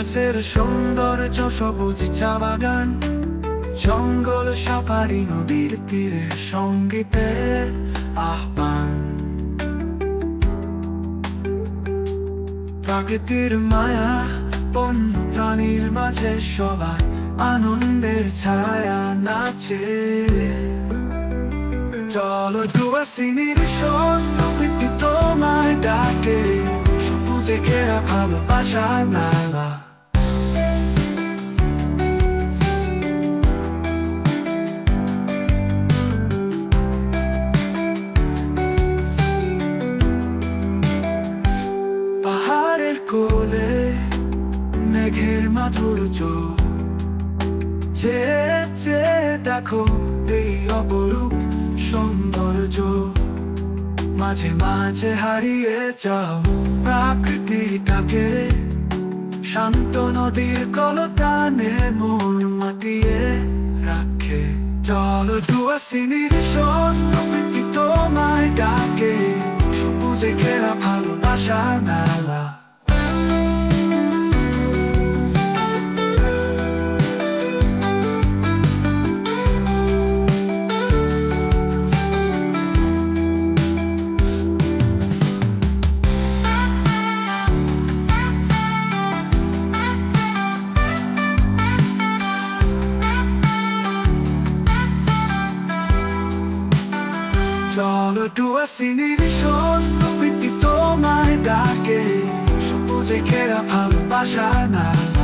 ডুয়ার্সের সৌন্দর্য সবুজ চা বাগান, জঙ্গল সাফারি, নদীর তীরে সঙ্গীতের আহ্বান। প্রকৃতির মায়া, বন্য প্রাণীর মাঝে সবাই আনন্দের ছায়া নাচে। চলো ডুয়ার্সি নির্জন, প্রকৃতি তোমায় ডাকে, সবুজে ঘেরা ভালোবাসার মেলা। পাহাড়ের কোলে মেঘের মাধুর্য, চেয়ে দেখো এই অপরূপ সৌন্দর্য। মাঝে মাঝে হারিয়ে যাও প্রকৃতিটাকে, শান্ত নদীর কলতানে মন মাতিয়ে রাখে। চলো ডুয়ার্সি নির্জন, প্রকৃতি তোমায় ডাকে, সবুজে ঘেরা ভালোবাসার মেলা। চলো ডুয়ার্সি নির্জন, প্রকৃতি তোমায় ডাকে, সবুজে ঘেরা ভালোবাসার মেলা।